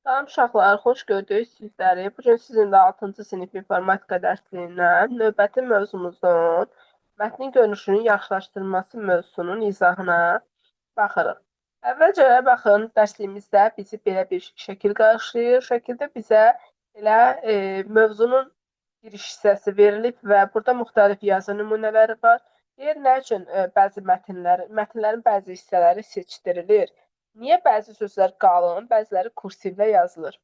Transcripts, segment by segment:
Salam uşaqlar, xoş gördük sizləri. Bugün sizinlə 6-cı sinif informatika dərsindən növbəti mövzumuzun mətnin görünüşünün yaxşılaşdırılması mövzusunun izahına baxırıq. Əvvəlcə baxın, dərsliyimizdə bizi belə bir şəkil qarşılayır. Şəkildə bizə elə mövzunun giriş hissəsi verilib və burada müxtəlif yazı nümunələri var. Deyir, nə üçün bəzi mətnlərin bəzi hissələri seçdirilir? Niyə bəzi sözlər qalın, bəziləri kursivlə yazılır?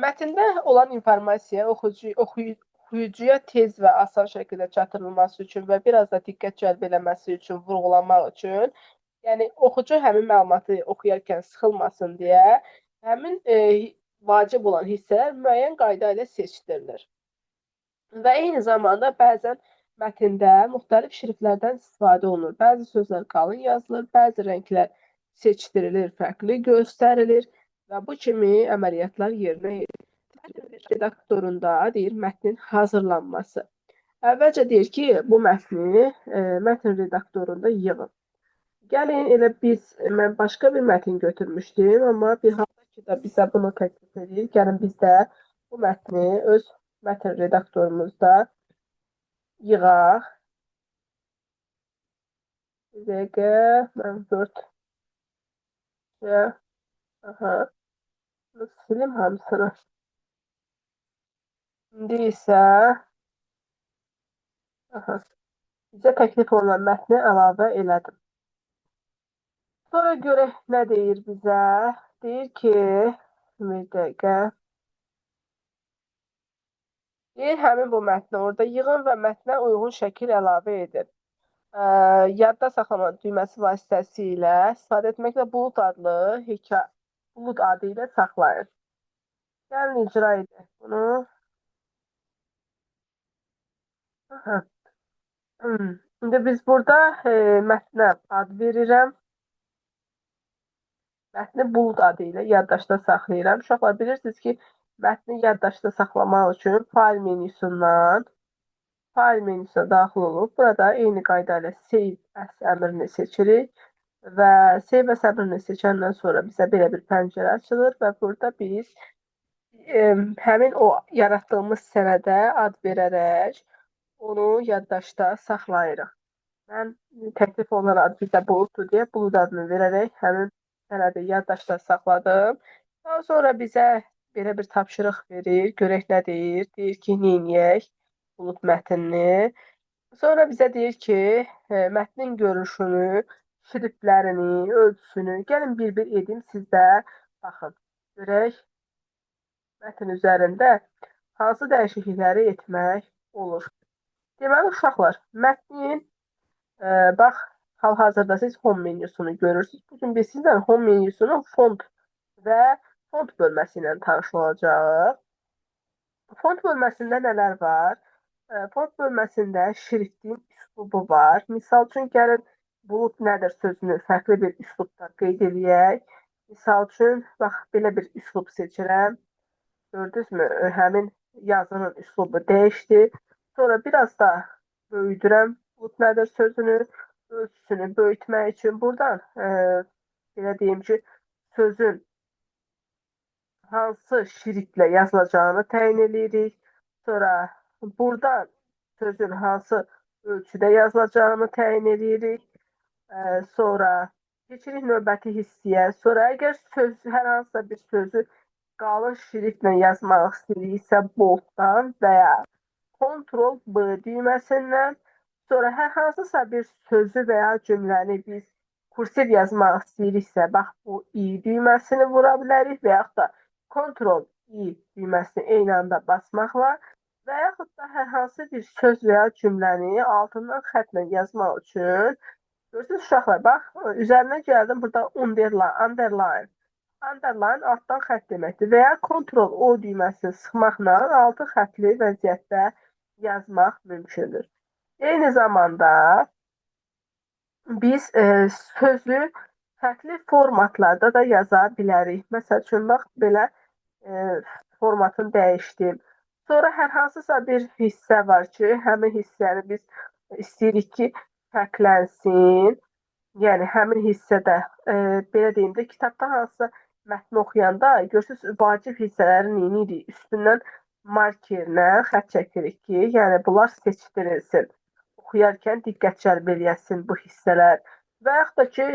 Mətndə olan informasiya oxuyucuya tez və asan şəkildə çatdırılması üçün və biraz da diqqət cəlb eləməsi üçün, vurğulamaq üçün, yəni oxucu həmin məlumatı oxuyarkən sıxılmasın deyə, həmin vacib olan hissələr müəyyən qayda ilə seçdirilir. Və eyni zamanda bəzən mətndə müxtəlif şriftlərdən istifadə olunur. Bəzi sözlər qalın yazılır, bəzi rənglər seçdirilir, fərqli göstərilir və bu kimi əməliyyatlar yerinə yetirilir. Redaktorunda deyir mətnin hazırlanması. Əvvəlcə deyir ki, bu mətni mətn redaktorunda yığın. Gəlin elə mən başqa bir mətn götürmüşdüm, amma bir halda ki da bizə bunu təklif edir. Gəlin biz də bu mətni öz mətn redaktorumuzda yığaq. Bir dəqiqə, mən Word aha, silim hamısını. İndi isə bizə təklif olunan mətni əlavə elədim. Sonra görək nə deyir bizə. Deyir ki, bir dəqiqə. Deyir, həmin bu mətni orada yığın və mətnə uyğun şəkil əlavə edin. Yadda saxlama düyməsi vasitəsilə istifadə etməklə bulud adı ilə saxlayın. Gəlin icra edək bunu. İndi biz burada mətnə ad verirəm. Mətni bulud adı ilə yaddaşda saxlayıram. Uşaqlar bilirsiniz ki, mətni yaddaşda saxlamaq üçün fayl menyusundan fayl menüsünə daxil olub. Burada eyni qayda ilə save as əmrini seçirik və save as əmrini seçəndən sonra bizə belə bir pəncərə açılır və burada biz həmin o yaratdığımız sənədə ad verərək onu yaddaşda saxlayırıq. Mən təklif olunan ad bizə buluddur deyə bulud adını verərək həmin sənədi yaddaşda saxladım. Daha sonra bizə belə bir tapşırıq verir. Görək nə deyir. Deyir ki, neyniyək bulud mətnini. Sonra bizə deyir ki, mətnin görünüşünü, şriftlərini, ölçüsünü gəlin bir-bir edim sizdə. Baxın, görək mətn üzərində hansı dəyişiklikləri etmək olur. Deməli, uşaqlar, mətnin bax, hal-hazırda siz home menyusunu görürsünüz. Bugün biz sizlə home menyusunun font və font bölməsi ilə tanış olacağıq. Font bölməsində nələr var? Font bölməsində şriftin üslubu var. Misal üçün, gəlin bulud nədir sözünü fərqli bir üslubda qeyd edək. Misal üçün, bax, belə bir üslub seçirəm. Gördünüzmü? Həmin yazının üslubu dəyişdi. Sonra biraz da böyüdürəm bulud nədir sözünü, ölçüsünü böyütmək üçün. Buradan, belə deyim ki, sözün hansı şriftlə yazılacağını təyin edirik. Sonra buradan sözün hansı ölçüdə yazılacağını təyin edirik. Sonra keçirik növbəti hissəyə. Sonra əgər hər hansısa bir sözü qalın şriftlə yazmaq istəyiriksə bolddan və ya Ctrl-B düyməsindən, sonra hər hansısa bir sözü və ya cümləni biz kursiv yazmaq istəyiriksə, bax bu i düyməsini vura bilərik və yaxud da Ctrl-I düyməsini eyni anda basmaqla və yaxud da hər hansı bir söz və ya cümləni altından xətlə yazmaq üçün, görürsünüz uşaqlar, bax, üzərinə gəldim, burada underline altdan xətt deməkdir və ya Ctrl-O düyməsini sıxmaqla altı xətli vəziyyətdə yazmaq mümkündür. Eyni zamanda biz sözü fərqli formatlarda da yaza bilərik. Məsəl üçün, bax, belə formatını dəyişdim. Sonra hər hansısa bir hissə var ki, həmin hissəni biz istəyirik ki, fərqlənsin. Yəni, həmin hissədə, belə deyim də, kitabda hansısa mətni oxuyanda görürsünüz vacib hissələri neyinirik? Üstündən markerlə xətt çəkirik ki, yəni bunlar seçdirilsin. Oxuyarkən diqqət cəlb eləyəsin bu hissələr. Və yaxud da ki,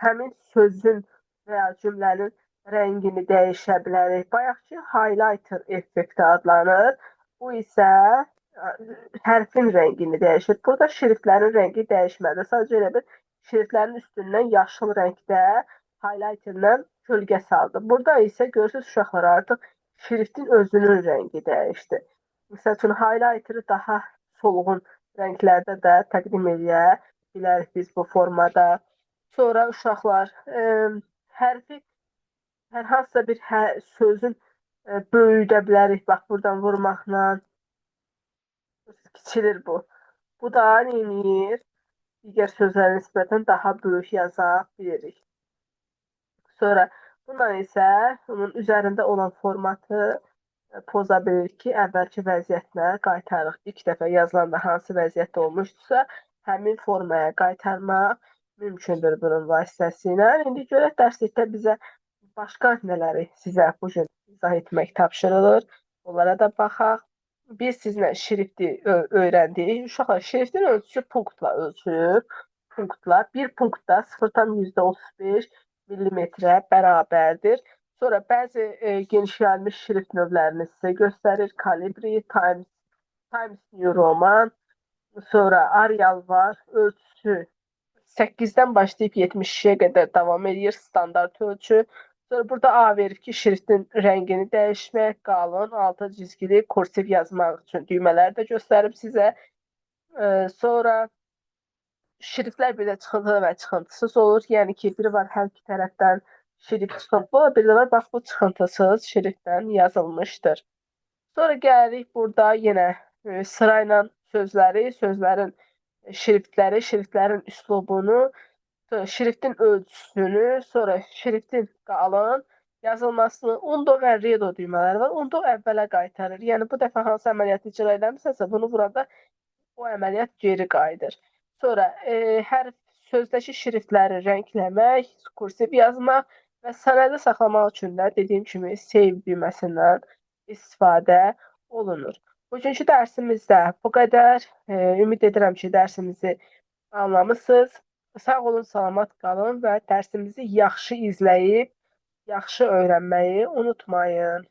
həmin sözün və ya cümlənin rəngini dəyişə bilərik. Bayaqki highlighter effekti adlanır. Bu isə hərfin rəngini dəyişir. Burada şriftlərin rəngi dəyişmədi. Sadəcə elə bir şriftlərin üstündən yaşıl rəngdə highlighterlə kölgə saldı. Burada isə görürsünüz uşaqlar artıq şriftin özünün rəngi dəyişdi. Məsəl üçün highlighteri daha solğun rənglərdə də təqdim edə bilərik biz bu formada. Sonra uşaqlar hərfi hər hansısa bir sözün böyüdə bilərik. Bax buradan vurmaqla kiçilir bu. Bu da neyir? Digər sözlərə nisbətən daha böyük yaza bilirik. Sonra bundan isə onun üzərində olan formatı poza bilirik ki, əvvəlki vəziyyətinə qaytarırıq. İlk dəfə yazılanda hansı vəziyyətdə olmuşdursa, həmin formaya qaytarmaq mümkündür bunun vasitəsilə. İndi görək dərslikdə bizə başqa nələri sizə bu gün izah etmək tapşırılır. Onlara da baxaq. Biz sizinlə şrifti öyrəndik. Uşaqlar, şriftin ölçüsü punktla ölçülür. Punktla. Bir punktda 0,35 millimetrə bərabərdir. Sonra bəzi genişlənmiş şrift növlərini sizə göstərir. Calibri, Times New Roman, sonra Arial var. Ölçüsü 8-dən başlayıb 72-yə qədər davam edir. Standart ölçü. Sonra burada A verir ki, şriftin rəngini dəyişmək, qalın, altı cizgili, kursiv yazmaq üçün düymələri də göstərib sizə. Sonra şriftlər bir də çıxıntılı və çıxıntısız olur. Yəni ki, biri var hər iki tərəfdən şrift çıxıntılı, bir də var, bax bu çıxıntısız şriftdən yazılmışdır. Sonra gəlirik burada yenə sırayla sözləri, sözlərin şriftləri, şriftlərin üslubunu, şriftin ölçüsünü, sonra şriftin qalın yazılmasını, undo və redo düymələri var. Undo əvvələ qaytarır. Yəni bu dəfə hansı əməliyyatı icra eləmisənsə, bunu burada o əməliyyat geri qayıdır. Sonra hər sözdəki şriftləri rəngləmək, kursiv yazmaq və sənədə saxlamaq üçün də dediyim kimi save düyməsindən istifadə olunur. Bugünkü dərsimizdə bu qədər. Ümid edirəm ki, dərsimizi anlamısınız. Sağ olun, salamat qalın və dərsimizi yaxşı izləyib, yaxşı öyrənməyi unutmayın.